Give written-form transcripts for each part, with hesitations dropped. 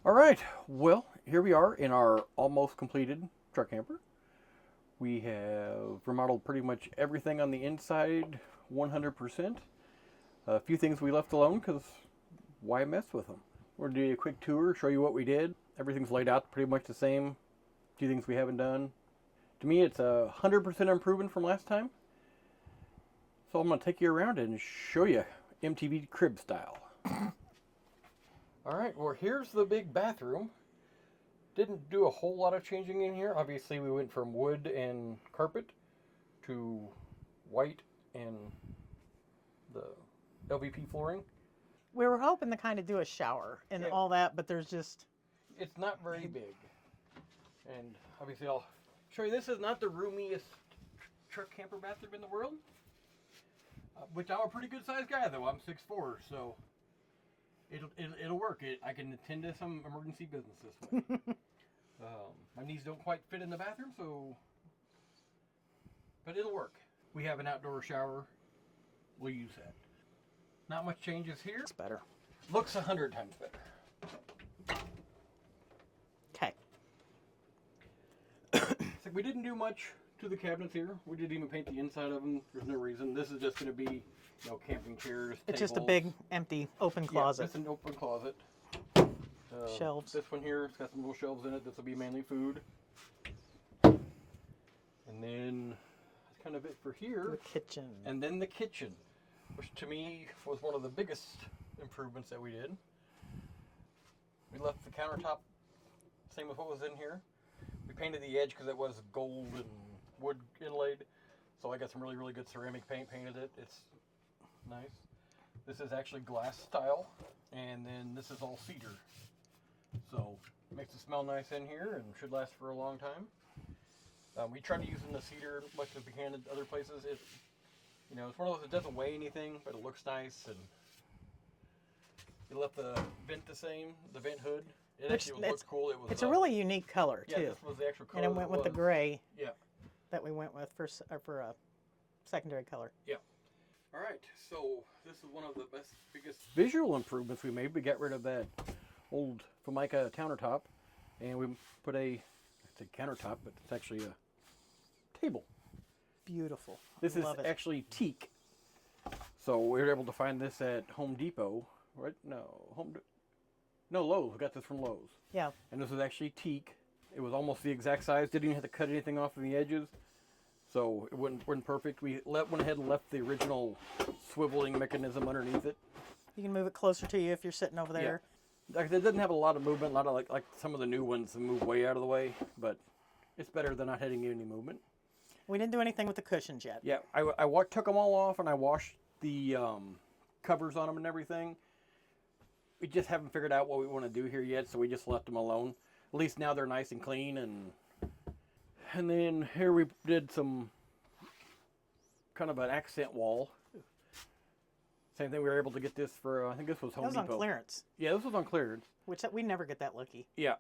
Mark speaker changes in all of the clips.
Speaker 1: All right, well, here we are in our almost completed truck camper. We have remodeled pretty much everything on the inside 100%. A few things we left alone because why mess with them? We're going to do a quick tour, show you what we did. Everything's laid out pretty much the same. A few things we haven't done. To me, it's a 100% improvement from last time. So I'm going to take you around and show you MTV crib style. All right, well, here's the big bathroom. Didn't do a whole lot of changing in here. Obviously, we went from wood and carpet to white and the LVP flooring.
Speaker 2: We were hoping to kind of do a shower and all that, but there's just...
Speaker 1: It's not very big. And obviously, I'll show you. This is not the roomiest truck camper bathroom in the world. Which I'm a pretty good sized guy, though. I'm 6'4", so... It'll work. I can attend to some emergency business this way. My knees don't quite fit in the bathroom, but it'll work. We have an outdoor shower. We'll use that. Not much changes here.
Speaker 2: It's better.
Speaker 1: Looks 100 times better.
Speaker 2: Okay.
Speaker 1: So we didn't do much to the cabinets here. We didn't even paint the inside of them. There's no reason. This is just going to be, camping chairs,
Speaker 2: It's
Speaker 1: tables.
Speaker 2: just a big, empty, open closet.
Speaker 1: Yeah, it's an open closet.
Speaker 2: Shelves.
Speaker 1: This one here, it's got some little shelves in it. This will be mainly food. And then that's kind of it for here.
Speaker 2: The kitchen.
Speaker 1: And then the kitchen, which to me was one of the biggest improvements that we did. We left the countertop same as what was in here. We painted the edge because it was gold and wood inlaid. So I got some really, really good ceramic paint, painted it. It's nice. This is actually glass style, and then this is all cedar. So it makes it smell nice in here and should last for a long time. We tried to use the cedar as much as we can in other places. It's one of those that doesn't weigh anything, but it looks nice. And you left the vent the same, the vent hood. It actually looked cool.
Speaker 2: It's a really unique color too.
Speaker 1: Yeah, this was the actual color.
Speaker 2: And it went with the gray.
Speaker 1: Yeah.
Speaker 2: That we went with for a secondary color.
Speaker 1: Yeah. All right, so this is one of the biggest visual improvements we made. We got rid of that old Formica countertop, and we put I say countertop, but it's actually a table.
Speaker 2: Beautiful.
Speaker 1: This is
Speaker 2: Love it.
Speaker 1: actually teak. So we were able to find this at Home Depot, right? No, Lowe's. We got this from Lowe's.
Speaker 2: Yeah.
Speaker 1: And this was actually teak. It was almost the exact size. Didn't even have to cut anything off of the edges. So it wasn't perfect. We went ahead and left the original swiveling mechanism underneath it.
Speaker 2: You can move it closer to you if you're sitting over there.
Speaker 1: Yeah. Like, it doesn't have a lot of movement, a lot of like some of the new ones that move way out of the way, but it's better than not having any movement.
Speaker 2: We didn't do anything with the cushions yet.
Speaker 1: Yeah, I took them all off and I washed the covers on them and everything. We just haven't figured out what we want to do here yet, so we just left them alone. At least now they're nice and clean. And then here we did some kind of an accent wall. Same thing, we were able to get this for, I think this was Home Depot.
Speaker 2: That was on clearance.
Speaker 1: Yeah, this was on clearance.
Speaker 2: Which we never get that lucky.
Speaker 1: Yeah.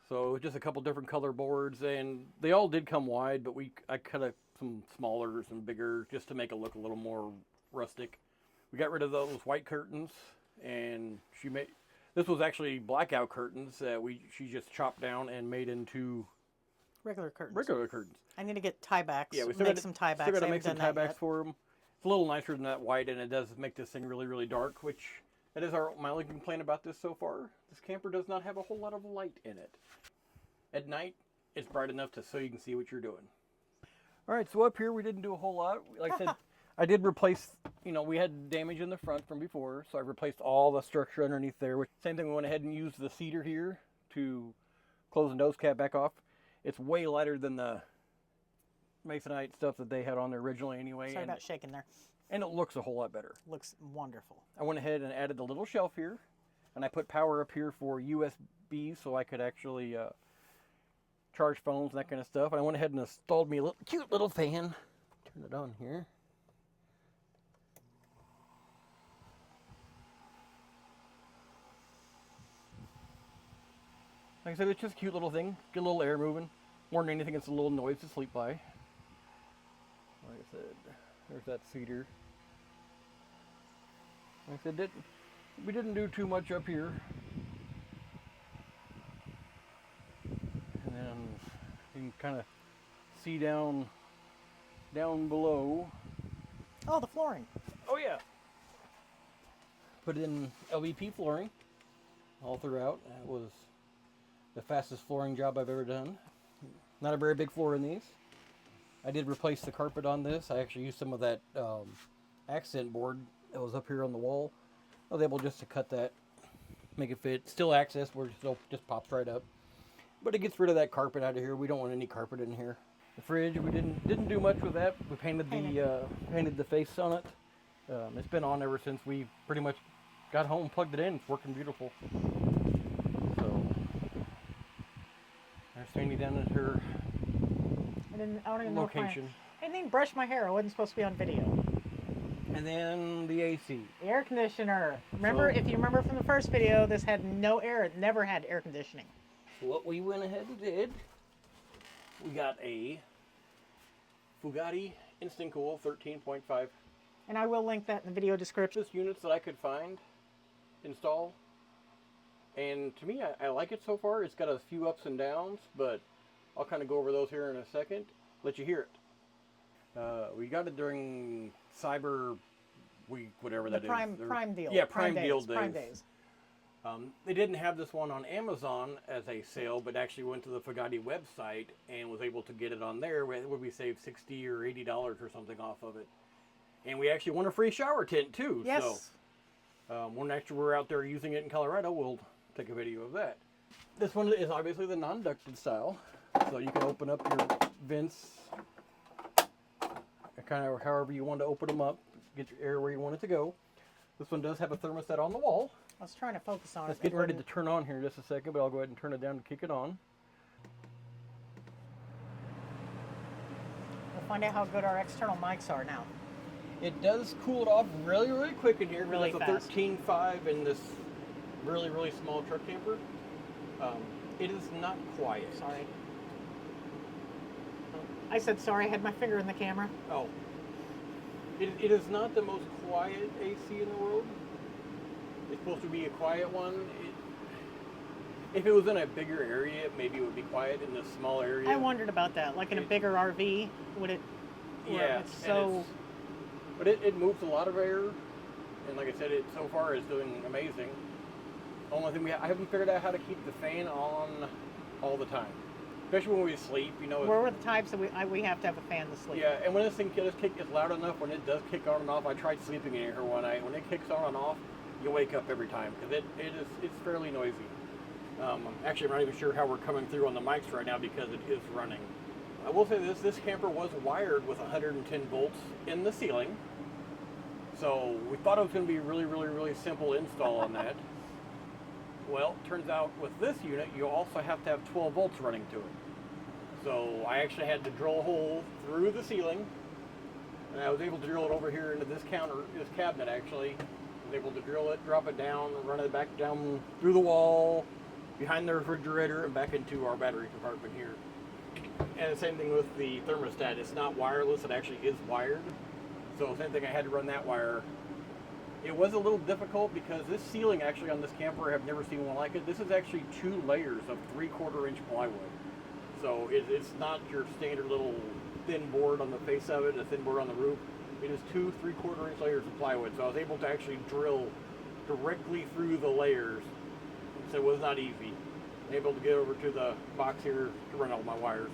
Speaker 1: So just a couple different color boards, and they all did come wide, but I cut up some smaller and bigger just to make it look a little more rustic. We got rid of those white curtains, and this was actually blackout curtains that she just chopped down and made into
Speaker 2: regular curtains.
Speaker 1: Regular curtains.
Speaker 2: I need to get tie backs.
Speaker 1: Yeah, we
Speaker 2: make some tie backs.
Speaker 1: Still got to make some tie backs for them. It's a little nicer than that white, and it does make this thing really, really dark, which that is my only complaint about this so far. This camper does not have a whole lot of light in it. At night, it's bright enough so you can see what you're doing. All right, so up here we didn't do a whole lot. Like I said, I did replace, we had damage in the front from before, so I replaced all the structure underneath there. Same thing, we went ahead and used the cedar here to close the nose cap back off. It's way lighter than the Masonite stuff that they had on there originally anyway.
Speaker 2: Sorry about shaking there.
Speaker 1: And it looks a whole lot better.
Speaker 2: Looks wonderful.
Speaker 1: I went ahead and added the little shelf here, and I put power up here for USB so I could actually charge phones and that kind of stuff. And I went ahead and installed me a cute little fan. Turn it on here. Like I said, it's just a cute little thing. Get a little air moving. More than anything, it's a little noise to sleep by. Like I said, there's that cedar. Like I said, we didn't do too much up here. kind of see down below.
Speaker 2: Oh, the flooring.
Speaker 1: Oh yeah. Put in LVP flooring all throughout. That was the fastest flooring job I've ever done. Not a very big floor in these. I did replace the carpet on this. I actually used some of that accent board that was up here on the wall. I was able just to cut that, make it fit. Still access where it still just pops right up. But it gets rid of that carpet out of here. We don't want any carpet in here. The fridge, we didn't do much with that. We painted the face on it. It's been on ever since we pretty much got home, plugged it in. It's working beautiful. So there's Sandy down at her
Speaker 2: I don't even
Speaker 1: location.
Speaker 2: I didn't even brush my hair. I wasn't supposed to be on video.
Speaker 1: And then the AC.
Speaker 2: Air conditioner. Remember, if you remember from the first video, this had no air. It never had air conditioning.
Speaker 1: So what we went ahead and did, we got a Fugatti Instant Cool 13.5.
Speaker 2: And I will link that in the video description.
Speaker 1: Just units that I could find, install. And to me, I like it so far. It's got a few ups and downs, but I'll kind of go over those here in a second. Let you hear it. We got it during Cyber Week, whatever that is.
Speaker 2: Prime deal.
Speaker 1: Yeah, Prime deal days.
Speaker 2: Prime days.
Speaker 1: They didn't have this one on Amazon as a sale, but actually went to the Fugatti website and was able to get it on there where we saved $60 or $80 or something off of it. And we actually won a free shower tent too.
Speaker 2: Yes.
Speaker 1: So when actually we're out there using it in Colorado, we'll take a video of that. This one is obviously the non-ducted style. So you can open up your vents kind of however you want to open them up, get your air where you want it to go. This one does have a thermostat on the wall.
Speaker 2: I was trying to focus on it.
Speaker 1: It's getting ready to turn on here in just a second, but I'll go ahead and turn it down to kick it on.
Speaker 2: We'll find out how good our external mics are now.
Speaker 1: It does cool it off really, really quick in here.
Speaker 2: Really
Speaker 1: it's
Speaker 2: fast.
Speaker 1: a 13.5 in this really, really small truck camper. It is not quiet.
Speaker 2: Sorry. I said sorry. I had my finger in the camera.
Speaker 1: Oh. It is not the most quiet AC in the world. It's supposed to be a quiet one. If it was in a bigger area, maybe it would be quiet. In this small area,
Speaker 2: I wondered about that. Like in a bigger RV, would it?
Speaker 1: Yeah.
Speaker 2: It's so.
Speaker 1: But it moves a lot of air, and like I said, it so far is doing amazing. Only thing I haven't figured out how to keep the fan on all the time, especially when we sleep. You know.
Speaker 2: We're the types that we have to have a fan to sleep.
Speaker 1: Yeah, and when this thing does kick, it's loud enough. When it does kick on and off, I tried sleeping in here one night. When it kicks on and off, you wake up every time because it's fairly noisy. Actually, I'm not even sure how we're coming through on the mics right now because it is running. I will say this camper was wired with 110 volts in the ceiling. So we thought it was going to be really, really, really simple install on that. Well, turns out with this unit, you also have to have 12 volts running to it. So I actually had to drill a hole through the ceiling, and I was able to drill it over here into this cabinet actually. I was able to drill it, drop it down, run it back down through the wall, behind the refrigerator, and back into our battery compartment here. And the same thing with the thermostat. It's not wireless, it actually is wired. So same thing, I had to run that wire. It was a little difficult because this ceiling actually on this camper, I've never seen one like it. This is actually 2 layers of 3/4 inch plywood. So it's not your standard little thin board on the face of it, a thin board on the roof. It is 2 3/4 inch layers of plywood. So I was able to actually drill directly through the layers. So it was not easy. Able to get over to the box here to run all my wires.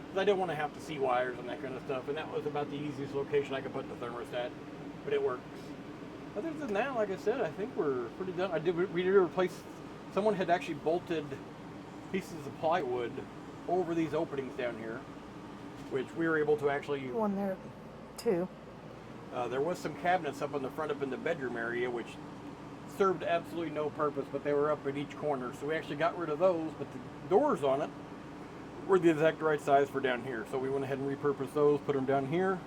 Speaker 1: Because I didn't want to have to see wires and that kind of stuff. And that was about the easiest location I could put the thermostat. But it works. Other than that, like I said, I think we're pretty done. We did replace, someone had actually bolted pieces of plywood over these openings down here, which we were able to actually...
Speaker 2: One there, too.
Speaker 1: There was some cabinets up in the front, up in the bedroom area, which served absolutely no purpose, but they were up at each corner. So we actually got rid of those, but the doors on it were the exact right size for down here. So we went ahead and repurposed those, put them down here.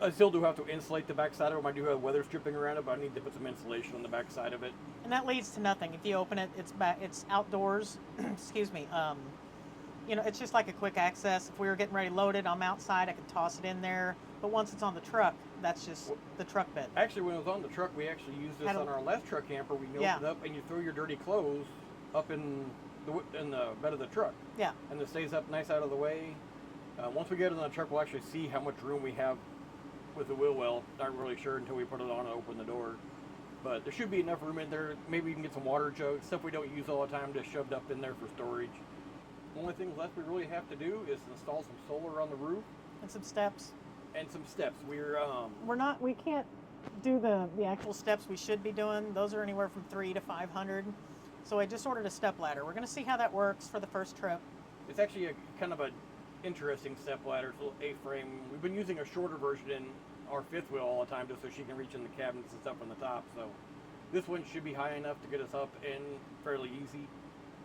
Speaker 1: I still do have to insulate the back side of them. I do have weather stripping around it, but I need to put some insulation on the back side of it.
Speaker 2: And that leads to nothing. If you open it, it's outdoors. Excuse me. You know, it's just like a quick access. If we were getting ready loaded, I'm outside, I could toss it in there. But once it's on the truck, that's just the truck bed.
Speaker 1: Actually, when it was on the truck, we actually used this on our last truck camper. We open it up and you throw your dirty clothes up in in the bed of the truck.
Speaker 2: Yeah.
Speaker 1: And it stays up nice out of the way. Once we get it in the truck, we'll actually see how much room we have with the wheel well. Not really sure until we put it on and open the door. But there should be enough room in there. Maybe we can get some water jugs, stuff we don't use all the time, just shoved up in there for storage. The only thing left we really have to do is install some solar on the roof.
Speaker 2: And some steps.
Speaker 1: And some steps.
Speaker 2: We can't do the actual steps we should be doing. Those are anywhere from 300 to 500. So I just ordered a step ladder. We're going to see how that works for the first trip.
Speaker 1: It's actually a kind of an interesting step ladder. It's a little A-frame. We've been using a shorter version in our fifth wheel all the time just so she can reach in the cabinets and stuff on the top. So this one should be high enough to get us up and fairly easy.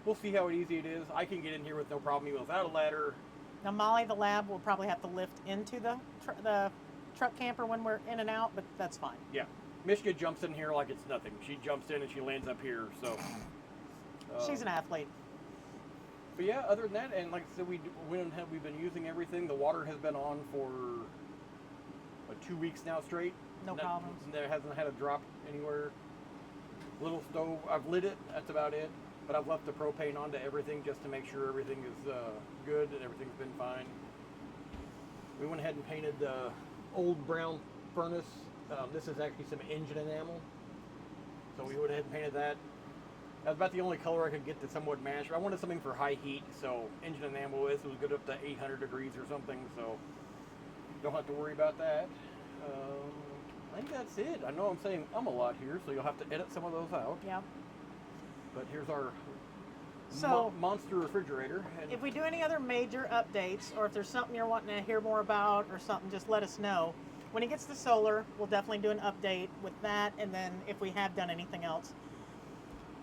Speaker 1: We'll see how easy it is. I can get in here with no problem even without a ladder.
Speaker 2: Now Molly, the lab, will probably have to lift into the truck camper when we're in and out, but that's fine.
Speaker 1: Yeah. Mishka jumps in here like it's nothing. She jumps in and she lands up here. So
Speaker 2: she's an athlete.
Speaker 1: But yeah, other than that, and like I said, we've been using everything. The water has been on for 2 weeks now straight.
Speaker 2: No problems.
Speaker 1: There hasn't had a drop anywhere. Little stove, I've lit it, that's about it. But I've left the propane onto everything just to make sure everything is good and everything's been fine. We went ahead and painted the old brown furnace. This is actually some engine enamel. So we went ahead and painted that. That was about the only color I could get to somewhat match. I wanted something for high heat, so engine enamel was good up to 800 degrees or something, so don't have to worry about that. I think that's it. I know I'm saying a lot here, so you'll have to edit some of those out.
Speaker 2: Yeah.
Speaker 1: But here's our monster refrigerator. And
Speaker 2: if we do any other major updates, or if there's something you're wanting to hear more about or something, just let us know. When it gets to solar, we'll definitely do an update with that, and then if we have done anything else.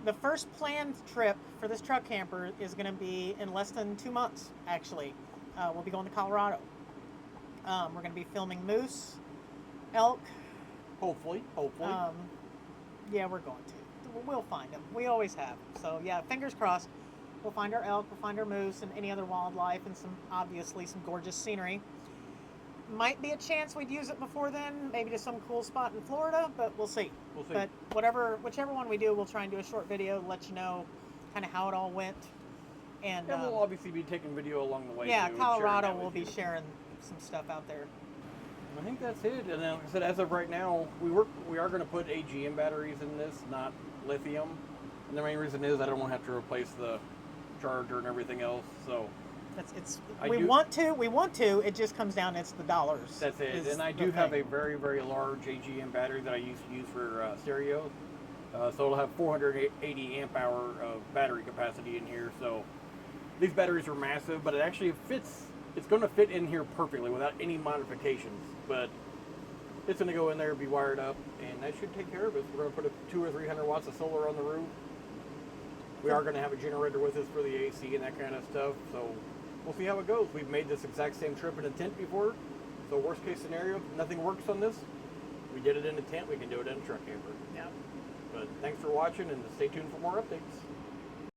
Speaker 2: The first planned trip for this truck camper is going to be in less than 2 months, actually. We'll be going to Colorado. We're going to be filming moose, elk.
Speaker 1: Hopefully.
Speaker 2: Yeah, we're going to. We'll find them. We always have. So yeah, fingers crossed. We'll find our elk, we'll find our moose, and any other wildlife, and obviously some gorgeous scenery. Might be a chance we'd use it before then, maybe to some cool spot in Florida, but we'll see. But whichever one we do, we'll try and do a short video to let you know kind of how it all went. And
Speaker 1: we'll obviously be taking video along the way.
Speaker 2: Yeah,
Speaker 1: too,
Speaker 2: Colorado, we'll be sharing some stuff out there.
Speaker 1: I think that's it. And then, like I said, as of right now, we are going to put AGM batteries in this, not lithium. And the main reason is I don't want to have to replace the charger and everything else. So we want to. It just comes down. It's the dollars. That's it. And I do have a very, very large AGM battery that I used to use for stereo. So it'll have 480 amp hour of battery capacity in here. So these batteries are massive, but it actually fits. It's going to fit in here perfectly without any modifications. But it's going to go in there, be wired up, and that should take care of it. We're going to put 200 or 300 watts of solar on the roof. We are going to have a generator with us for the AC and that kind of stuff. So we'll see how it goes. We've made this exact same trip in a tent before. So worst case scenario, if nothing works on this, we did it in a tent. We can do it in a truck camper.
Speaker 2: Yeah.
Speaker 1: But thanks for watching, and stay tuned for more updates.